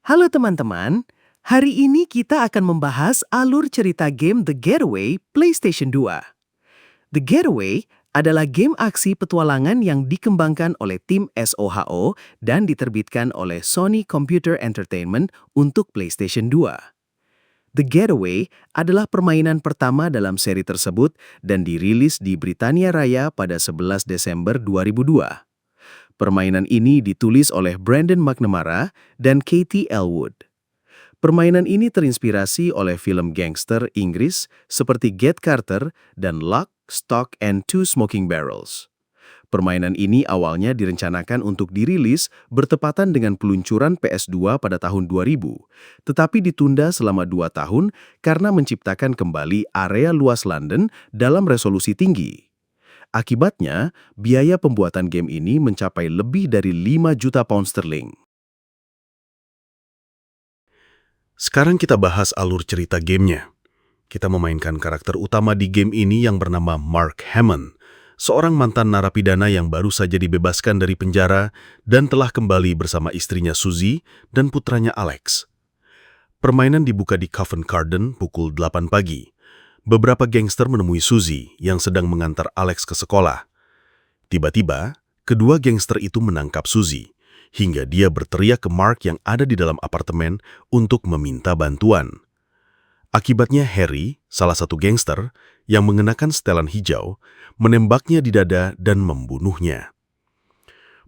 Halo teman-teman, hari ini kita akan membahas alur cerita game The Getaway PlayStation 2. The Getaway adalah game aksi petualangan yang dikembangkan oleh tim SOHO dan diterbitkan oleh Sony Computer Entertainment untuk PlayStation 2. The Getaway adalah permainan pertama dalam seri tersebut dan dirilis di Britania Raya pada 11 Desember 2002. Permainan ini ditulis oleh Brandon McNamara dan Katie Elwood. Permainan ini terinspirasi oleh film gangster Inggris seperti Get Carter dan Lock, Stock, and Two Smoking Barrels. Permainan ini awalnya direncanakan untuk dirilis bertepatan dengan peluncuran PS2 pada tahun 2000, tetapi ditunda selama 2 tahun karena menciptakan kembali area luas London dalam resolusi tinggi. Akibatnya, biaya pembuatan game ini mencapai lebih dari 5 juta pound sterling. Sekarang kita bahas alur cerita gamenya. Kita memainkan karakter utama di game ini yang bernama Mark Hammond, seorang mantan narapidana yang baru saja dibebaskan dari penjara dan telah kembali bersama istrinya Suzy dan putranya Alex. Permainan dibuka di Covent Garden pukul 8 pagi. Beberapa gangster menemui Suzy yang sedang mengantar Alex ke sekolah. Tiba-tiba, kedua gangster itu menangkap Suzy, hingga dia berteriak ke Mark yang ada di dalam apartemen untuk meminta bantuan. Akibatnya Harry, salah satu gangster, yang mengenakan setelan hijau, menembaknya di dada dan membunuhnya.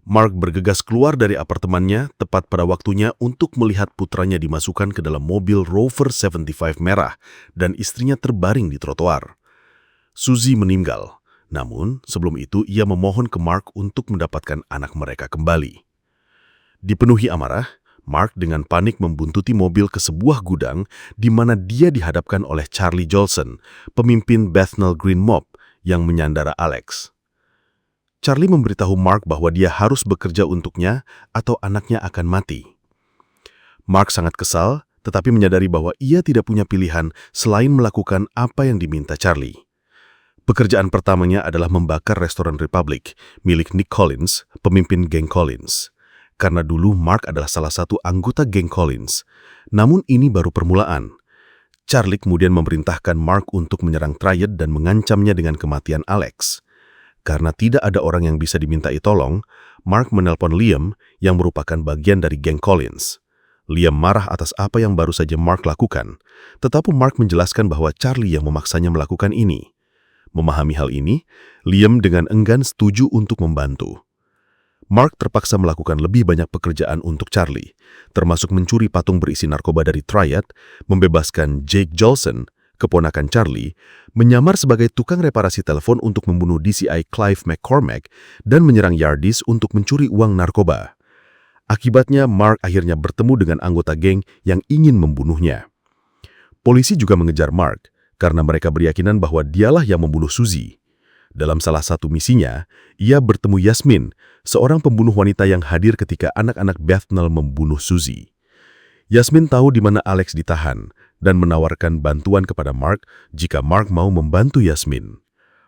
Mark bergegas keluar dari apartemennya tepat pada waktunya untuk melihat putranya dimasukkan ke dalam mobil Rover 75 merah dan istrinya terbaring di trotoar. Suzy meninggal, namun sebelum itu ia memohon ke Mark untuk mendapatkan anak mereka kembali. Dipenuhi amarah, Mark dengan panik membuntuti mobil ke sebuah gudang di mana dia dihadapkan oleh Charlie Jolson, pemimpin Bethnal Green Mob yang menyandara Alex. Charlie memberitahu Mark bahwa dia harus bekerja untuknya atau anaknya akan mati. Mark sangat kesal, tetapi menyadari bahwa ia tidak punya pilihan selain melakukan apa yang diminta Charlie. Pekerjaan pertamanya adalah membakar restoran Republic, milik Nick Collins, pemimpin geng Collins. Karena dulu Mark adalah salah satu anggota geng Collins. Namun ini baru permulaan. Charlie kemudian memerintahkan Mark untuk menyerang Triad dan mengancamnya dengan kematian Alex. Karena tidak ada orang yang bisa dimintai tolong, Mark menelpon Liam yang merupakan bagian dari geng Collins. Liam marah atas apa yang baru saja Mark lakukan, tetapi Mark menjelaskan bahwa Charlie yang memaksanya melakukan ini. Memahami hal ini, Liam dengan enggan setuju untuk membantu. Mark terpaksa melakukan lebih banyak pekerjaan untuk Charlie, termasuk mencuri patung berisi narkoba dari Triad, membebaskan Jake Jolson, keponakan Charlie, menyamar sebagai tukang reparasi telepon untuk membunuh DCI Clive McCormack dan menyerang Yardis untuk mencuri uang narkoba. Akibatnya, Mark akhirnya bertemu dengan anggota geng yang ingin membunuhnya. Polisi juga mengejar Mark karena mereka berkeyakinan bahwa dialah yang membunuh Suzy. Dalam salah satu misinya, ia bertemu Yasmin, seorang pembunuh wanita yang hadir ketika anak-anak Bethnal membunuh Suzy. Yasmin tahu di mana Alex ditahan dan menawarkan bantuan kepada Mark jika Mark mau membantu Yasmin.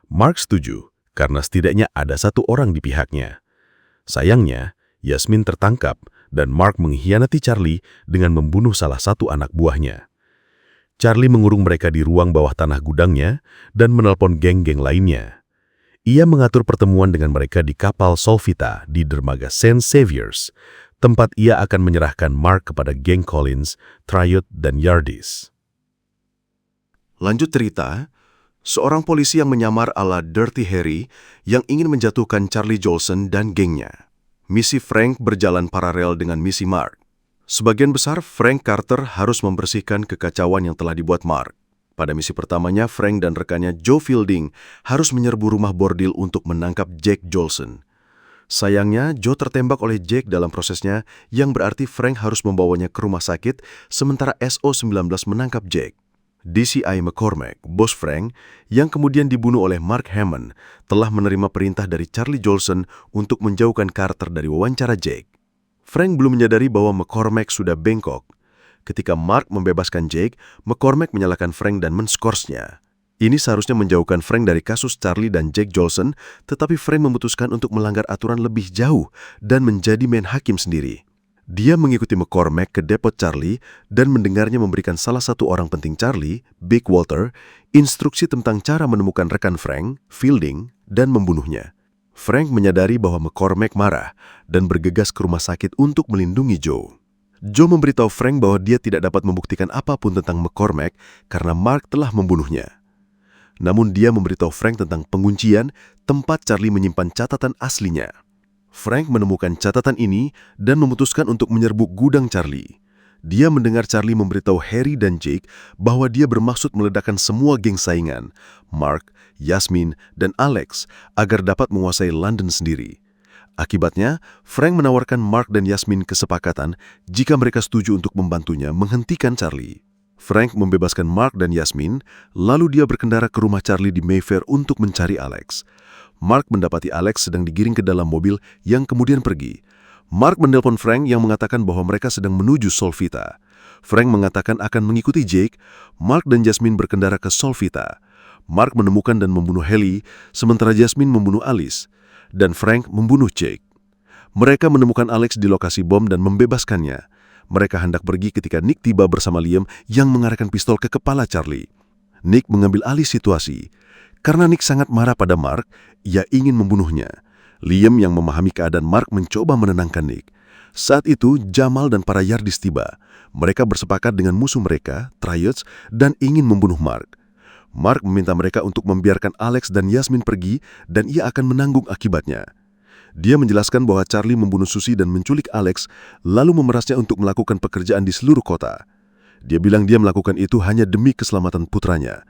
Mark setuju karena setidaknya ada satu orang di pihaknya. Sayangnya, Yasmin tertangkap dan Mark mengkhianati Charlie dengan membunuh salah satu anak buahnya. Charlie mengurung mereka di ruang bawah tanah gudangnya dan menelpon geng-geng lainnya. Ia mengatur pertemuan dengan mereka di kapal Solvita di dermaga St. Saviour's, tempat ia akan menyerahkan Mark kepada geng Collins, Triad, dan Yardis. Lanjut cerita, seorang polisi yang menyamar ala Dirty Harry yang ingin menjatuhkan Charlie Jolson dan gengnya. Misi Frank berjalan paralel dengan misi Mark. Sebagian besar Frank Carter harus membersihkan kekacauan yang telah dibuat Mark. Pada misi pertamanya, Frank dan rekannya Joe Fielding harus menyerbu rumah bordil untuk menangkap Jake Jolson. Sayangnya, Joe tertembak oleh Jake dalam prosesnya, yang berarti Frank harus membawanya ke rumah sakit, sementara SO-19 menangkap Jake. DCI McCormack, bos Frank, yang kemudian dibunuh oleh Mark Hammond, telah menerima perintah dari Charlie Jolson untuk menjauhkan Carter dari wawancara Jake. Frank belum menyadari bahwa McCormack sudah bengkok. Ketika Mark membebaskan Jake, McCormack menyalahkan Frank dan menskorsnya. Ini seharusnya menjauhkan Frank dari kasus Charlie dan Jake Jolson, tetapi Frank memutuskan untuk melanggar aturan lebih jauh dan menjadi main hakim sendiri. Dia mengikuti McCormack ke depot Charlie dan mendengarnya memberikan salah satu orang penting Charlie, Big Walter, instruksi tentang cara menemukan rekan Frank, Fielding, dan membunuhnya. Frank menyadari bahwa McCormack marah dan bergegas ke rumah sakit untuk melindungi Joe. Joe memberitahu Frank bahwa dia tidak dapat membuktikan apapun tentang McCormack karena Mark telah membunuhnya. Namun dia memberitahu Frank tentang penguncian tempat Charlie menyimpan catatan aslinya. Frank menemukan catatan ini dan memutuskan untuk menyerbu gudang Charlie. Dia mendengar Charlie memberitahu Harry dan Jake bahwa dia bermaksud meledakkan semua geng saingan, Mark, Yasmin, dan Alex, agar dapat menguasai London sendiri. Akibatnya, Frank menawarkan Mark dan Yasmin kesepakatan jika mereka setuju untuk membantunya menghentikan Charlie. Frank membebaskan Mark dan Yasmin, lalu dia berkendara ke rumah Charlie di Mayfair untuk mencari Alex. Mark mendapati Alex sedang digiring ke dalam mobil yang kemudian pergi. Mark menelpon Frank yang mengatakan bahwa mereka sedang menuju Solvita. Frank mengatakan akan mengikuti Jake. Mark dan Jasmine berkendara ke Solvita. Mark menemukan dan membunuh Haley, sementara Jasmine membunuh Alice. Dan Frank membunuh Jake. Mereka menemukan Alex di lokasi bom dan membebaskannya. Mereka hendak pergi ketika Nick tiba bersama Liam yang mengarahkan pistol ke kepala Charlie. Nick mengambil alih situasi. Karena Nick sangat marah pada Mark, ia ingin membunuhnya. Liam yang memahami keadaan Mark mencoba menenangkan Nick. Saat itu, Jamal dan para Yardis tiba. Mereka bersepakat dengan musuh mereka, Triads, dan ingin membunuh Mark. Mark meminta mereka untuk membiarkan Alex dan Yasmin pergi dan ia akan menanggung akibatnya. Dia menjelaskan bahwa Charlie membunuh Susie dan menculik Alex, lalu memerasnya untuk melakukan pekerjaan di seluruh kota. Dia bilang dia melakukan itu hanya demi keselamatan putranya.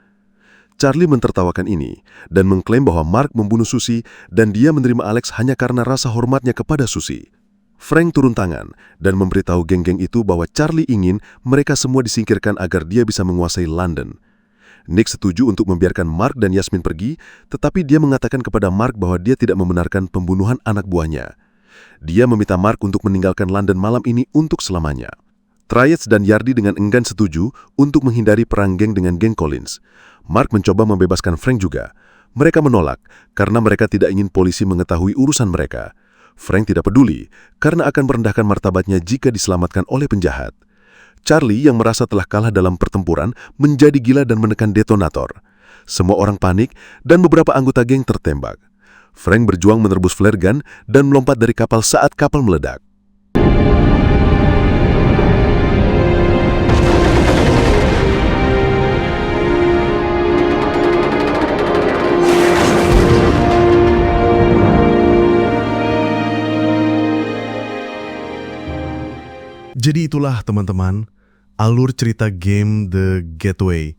Charlie mentertawakan ini dan mengklaim bahwa Mark membunuh Susie dan dia menerima Alex hanya karena rasa hormatnya kepada Susie. Frank turun tangan dan memberitahu geng-geng itu bahwa Charlie ingin mereka semua disingkirkan agar dia bisa menguasai London. Nick setuju untuk membiarkan Mark dan Yasmin pergi, tetapi dia mengatakan kepada Mark bahwa dia tidak membenarkan pembunuhan anak buahnya. Dia meminta Mark untuk meninggalkan London malam ini untuk selamanya. Triads dan Yardi dengan enggan setuju untuk menghindari perang geng dengan geng Collins. Mark mencoba membebaskan Frank juga. Mereka menolak karena mereka tidak ingin polisi mengetahui urusan mereka. Frank tidak peduli karena akan merendahkan martabatnya jika diselamatkan oleh penjahat. Charlie yang merasa telah kalah dalam pertempuran menjadi gila dan menekan detonator. Semua orang panik dan beberapa anggota geng tertembak. Frank berjuang menerbus flare gun dan melompat dari kapal saat kapal meledak. Jadi itulah teman-teman, alur cerita game The Getaway